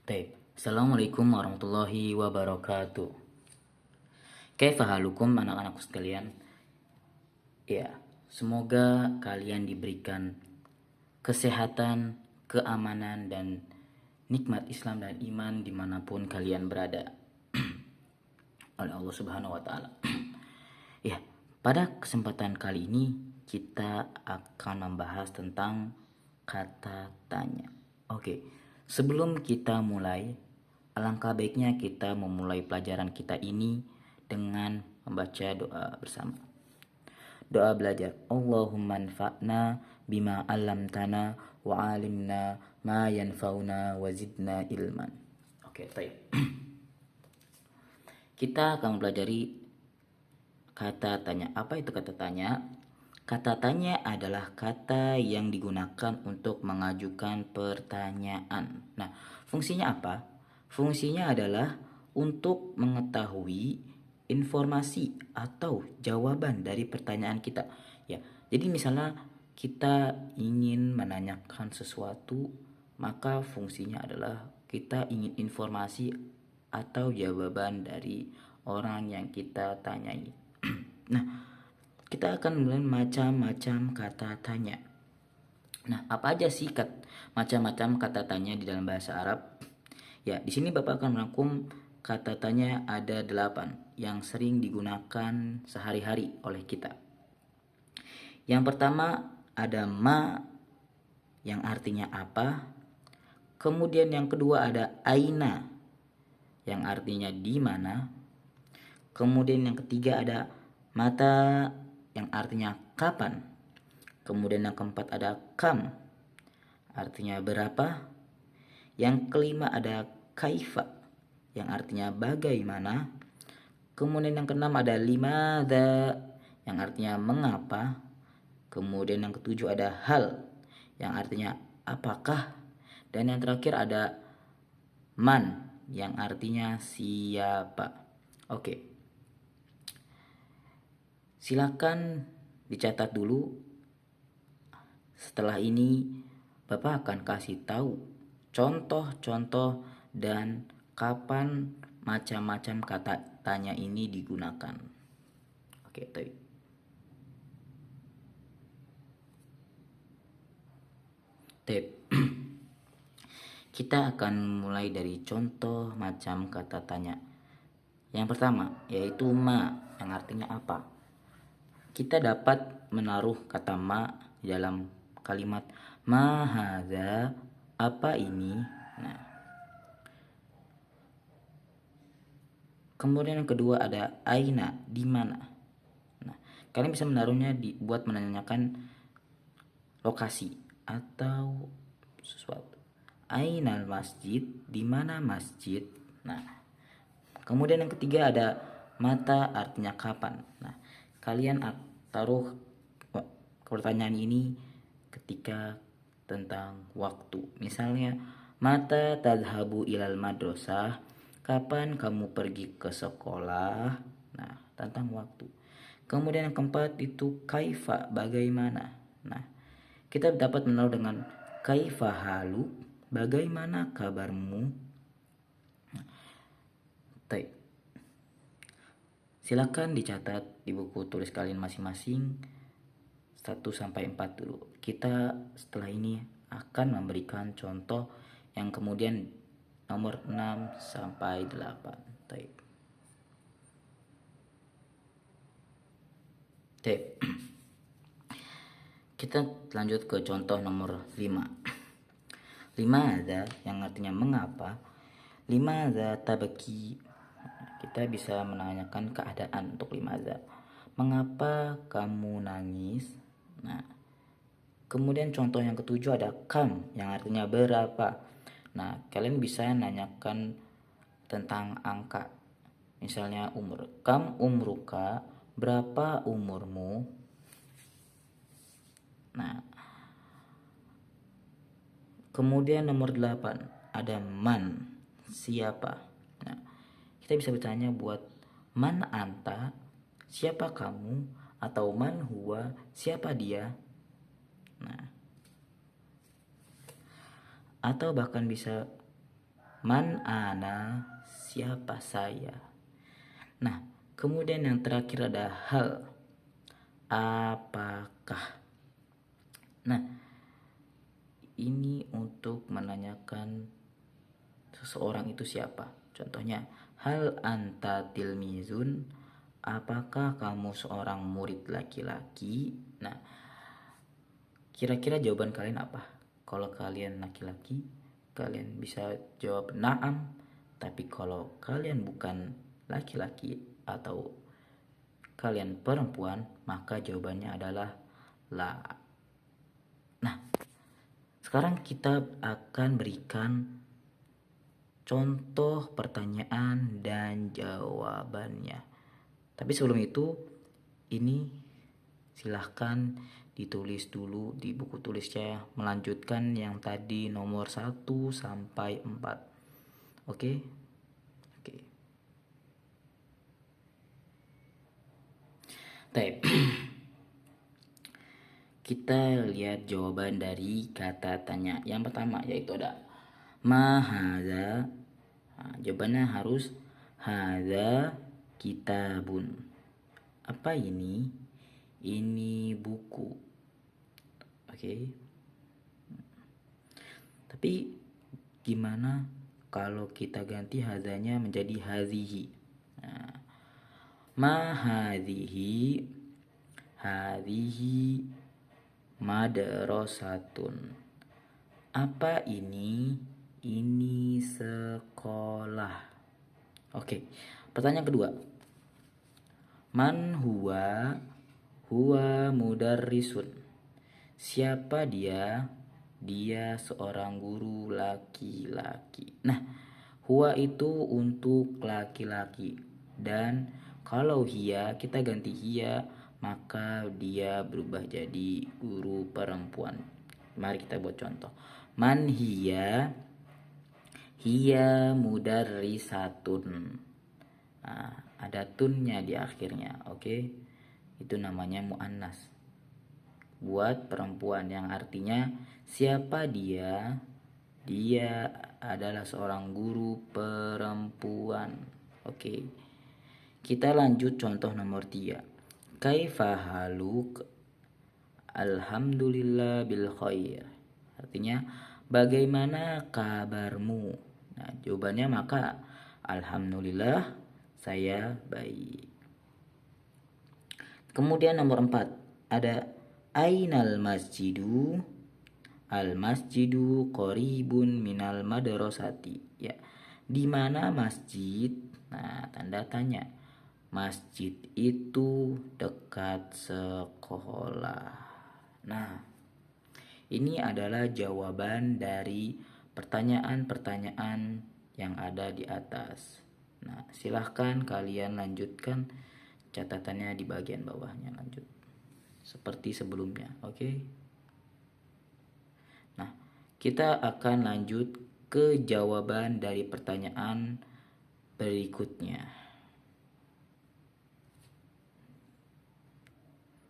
Baik. Assalamualaikum warahmatullahi wabarakatuh. Kaifa halukum anak-anakku sekalian? Ya, semoga kalian diberikan kesehatan, keamanan, dan nikmat Islam dan iman dimanapun kalian berada oleh Allah Subhanahu wa Ta'ala. Ya, pada kesempatan kali ini kita akan membahas tentang kata tanya. Oke, sebelum kita mulai, alangkah baiknya kita memulai pelajaran kita ini dengan membaca doa bersama. Doa belajar. Allahumma anfa'na bima 'allamtana wa 'alimna ma yanfa'una wa zidna ilman. Oke, baik. Kita akan mempelajari kata tanya. Apa itu kata tanya? Kata tanya adalah kata yang digunakan untuk mengajukan pertanyaan. Nah, fungsinya apa? Fungsinya adalah untuk mengetahui informasi atau jawaban dari pertanyaan kita. Ya, jadi misalnya kita ingin menanyakan sesuatu, maka fungsinya adalah kita ingin informasi atau jawaban dari orang yang kita tanyai. Nah, kita akan mulai macam-macam kata tanya. Nah, apa aja sih macam-macam kata tanya di dalam bahasa Arab? Ya, di sini Bapak akan merangkum kata tanya ada 8 yang sering digunakan sehari-hari oleh kita. Yang pertama ada ma yang artinya apa. Kemudian yang kedua ada aina yang artinya di mana. Kemudian yang ketiga ada mata yang artinya kapan. Kemudian yang keempat ada kam artinya berapa. Yang kelima ada kaifa yang artinya bagaimana. Kemudian yang keenam ada limadha yang artinya mengapa. Kemudian yang ketujuh ada hal yang artinya apakah. Dan yang terakhir ada man yang artinya siapa. Oke. Silakan dicatat dulu. Setelah ini Bapak akan kasih tahu contoh-contoh dan kapan macam-macam kata tanya ini digunakan. Oke, tuh. Tip. Kita akan mulai dari contoh macam kata tanya. Yang pertama yaitu ma yang artinya apa. Kita dapat menaruh kata ma di dalam kalimat ma hadza, apa ini. Nah, kemudian yang kedua ada aina, di mana. Nah, kalian bisa menaruhnya buat menanyakan lokasi atau sesuatu. Ainal masjid, di mana masjid. Nah, kemudian yang ketiga ada mata artinya kapan. Nah, kalian taruh pertanyaan ini ketika tentang waktu. Misalnya, mata tadhabu ilal madrasah, kapan kamu pergi ke sekolah. Nah, tentang waktu. Kemudian yang keempat itu kaifa, bagaimana. Nah, kita dapat menaruh dengan kaifa halu, bagaimana kabarmu. Baik. Silakan dicatat di buku tulis kalian masing-masing 1 sampai 4 dulu. Kita setelah ini akan memberikan contoh yang kemudian nomor 6 sampai 8. Baik. Baik. Kita lanjut ke contoh nomor 5. Limadha yang artinya mengapa. Limadha tabaki. Kita bisa menanyakan keadaan untuk limadha. Mengapa kamu nangis? Nah, kemudian contoh yang ketujuh ada kam yang artinya berapa. Nah, kalian bisa nanyakan tentang angka. Misalnya umur. Kam umruka, berapa umurmu? Nah, kemudian nomor 8 ada man, siapa. Nah, kita bisa bertanya buat man anta, siapa kamu, atau man huwa, siapa dia. Nah, atau bahkan bisa Man ana, siapa saya. Nah, kemudian yang terakhir ada hal, apakah. Nah, ini untuk menanyakan seseorang itu siapa. Contohnya, hal anta tilmizun, apakah kamu seorang murid laki-laki. Nah, kira-kira jawaban kalian apa? Kalau kalian laki-laki, kalian bisa jawab na'am. Tapi kalau kalian bukan laki-laki atau kalian perempuan, maka jawabannya adalah la. Nah, sekarang kita akan berikan contoh pertanyaan dan jawabannya. Tapi sebelum itu, ini silahkan ditulis dulu di buku tulisnya, melanjutkan yang tadi nomor 1 sampai 4. Oke? Oke. Baik. Kita lihat jawaban dari kata tanya. Yang pertama yaitu ada ma hadza. Nah, jawabannya harus hadza kitabun. Apa ini? Ini buku. Oke. Tapi gimana kalau kita ganti hadzanya menjadi hazihi? Nah, ma hazihi, hazihi madrasatun. Apa ini? Ini sekolah. Oke. Pertanyaan kedua. Man huwa? Huwa mudarrisun. Siapa dia? Dia seorang guru laki-laki. Nah, huwa itu untuk laki-laki. Dan kalau hiya, kita ganti hiya, maka dia berubah jadi guru perempuan. Mari kita buat contoh. Man hiya? Hiya mudarrisatun. Nah, ada tunnya di akhirnya. Oke. Itu namanya muannas. Buat perempuan, yang artinya siapa dia? Dia adalah seorang guru perempuan. Oke. Kita lanjut contoh nomor 3. Kaifa haluk? Alhamdulillah bil khair. Artinya bagaimana kabarmu? Nah, jawabannya maka alhamdulillah saya baik. Kemudian nomor 4 ada ainal masjidu. Al masjidu qaribun minal madrasati. Ya. Di mana masjid? Nah, tanda tanya. Masjid itu dekat sekolah. Nah, ini adalah jawaban dari pertanyaan-pertanyaan yang ada di atas. Nah, silahkan kalian lanjutkan catatannya di bagian bawahnya, lanjut seperti sebelumnya. Oke. Nah, kita akan lanjut ke jawaban dari pertanyaan berikutnya.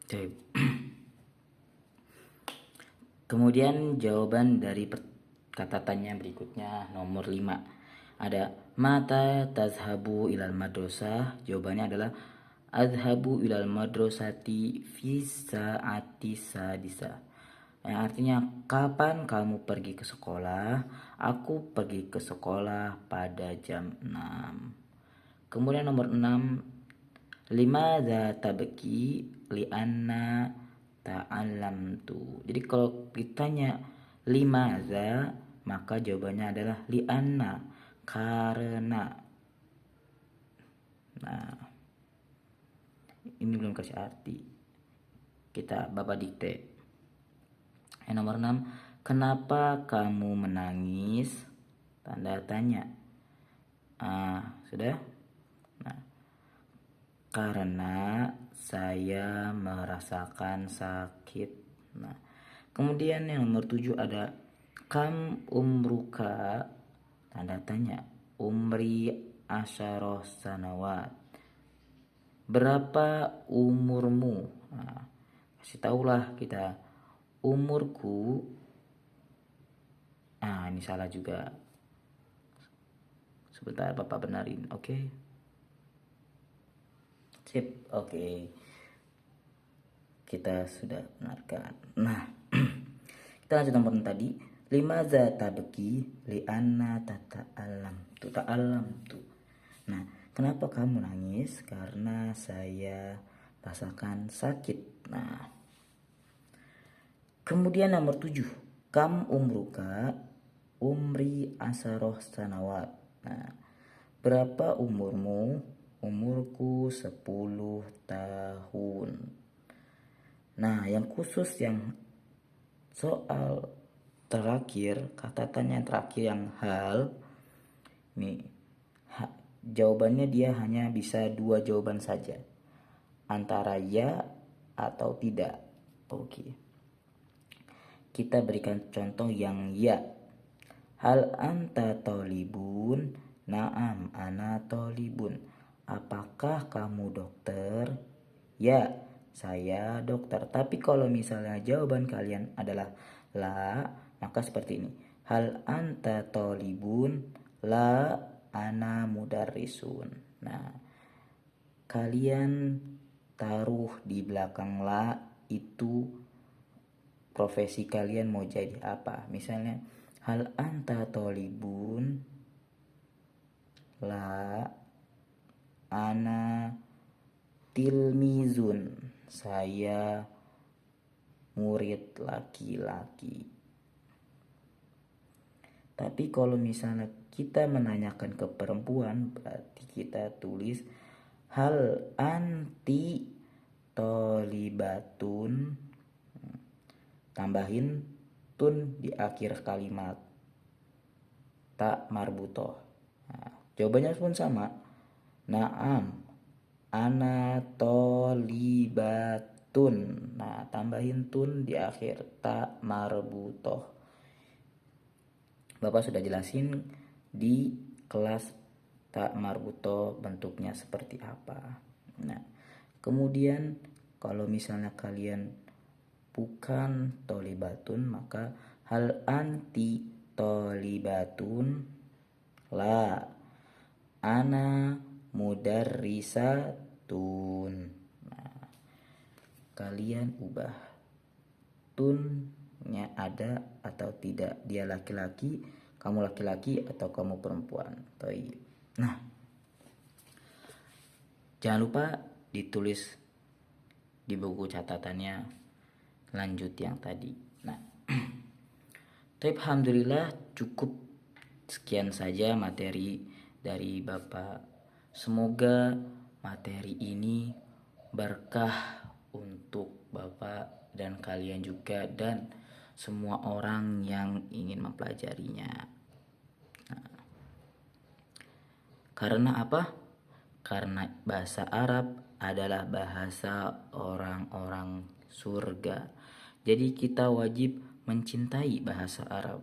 Oke. Kemudian jawaban dari kata tanya berikutnya nomor 5. Ada mata tazhabu ilal madrasah. Jawabannya adalah azhabu ilal madrasati fi saati sadisa. Yang artinya kapan kamu pergi ke sekolah? Aku pergi ke sekolah pada jam 6. Kemudian nomor 6, limadza tabki lianna ta'allamtu. Jadi kalau ditanya limadza, maka jawabannya adalah lianna, karena. Nah, ini belum kasih arti. Kita bapak dikte. Yang nomor 6, kenapa kamu menangis? Tanda tanya. Sudah? Nah, karena saya merasakan sakit. Nah, kemudian yang nomor 7 ada kam umruka? Tanda tanya. Umri asyarah sanawat. Berapa umurmu? Nah, kasih tahulah kita. Umurku. Ini salah juga. Sebentar Bapak benarin, oke? Sip, oke. Kita sudah benarkan. Nah, kita lanjut nomor tadi. Lima zata beki li'anna ta'alam tu. Nah, kenapa kamu nangis? Karena saya rasakan sakit. Nah, kemudian nomor 7. Kam umruka? Umri asaroh sanawat. Nah, berapa umurmu? Umurku 10 tahun. Nah, yang khusus yang soal terakhir, kata tanya yang terakhir yang hal, nih jawabannya dia hanya bisa 2 jawaban saja, antara ya atau tidak. Oke, kita berikan contoh yang ya. Hal anta tolibun? Naam ana tolibun. Apakah kamu dokter? Ya, saya dokter. Tapi kalau misalnya jawaban kalian adalah la, maka seperti ini. Hal anta tolibun? La, ana mudarrisun. Nah, kalian taruh di belakang la itu profesi kalian mau jadi apa. Misalnya, hal anta tolibun? La, ana tilmizun. Saya murid laki-laki. Tapi kalau misalnya kita menanyakan ke perempuan, berarti kita tulis hal anti tolibatun, tambahin tun di akhir kalimat, tak marbutoh. Nah, jawabannya pun sama. Naam ana tolibatun. Nah, tambahin tun di akhir, tak marbutoh. Bapak sudah jelasin di kelas tak marbutoh bentuknya seperti apa. Nah, kemudian kalau misalnya kalian bukan tolibatun, maka hal anti tolibatun? La, ana mudarrisatun. Nah, kalian ubah tunnya ada atau tidak. Dia laki-laki, kamu laki-laki, atau kamu perempuan. Nah, jangan lupa ditulis di buku catatannya lanjut yang tadi. Nah, alhamdulillah cukup sekian saja materi dari Bapak. Semoga materi ini berkah untuk Bapak dan kalian juga dan semua orang yang ingin mempelajarinya. Nah, karena apa? Karena bahasa Arab adalah bahasa orang-orang surga. Jadi kita wajib mencintai bahasa Arab.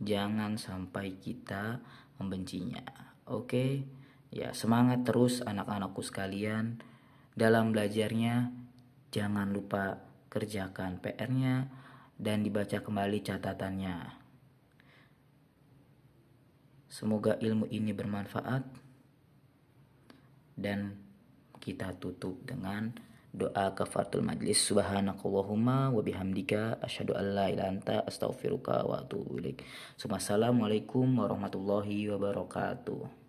Jangan sampai kita membencinya. Oke? Ya, semangat terus anak-anakku sekalian dalam belajarnya. Jangan lupa kerjakan PR-nya dan dibaca kembali catatannya. Semoga ilmu ini bermanfaat dan kita tutup dengan doa kafaratul majlis. Subhanakallahumma wa bihamdika asyhadu an la ilaha illa anta astaghfiruka wa atubu ilaik. Assalamualaikum warahmatullahi wabarakatuh.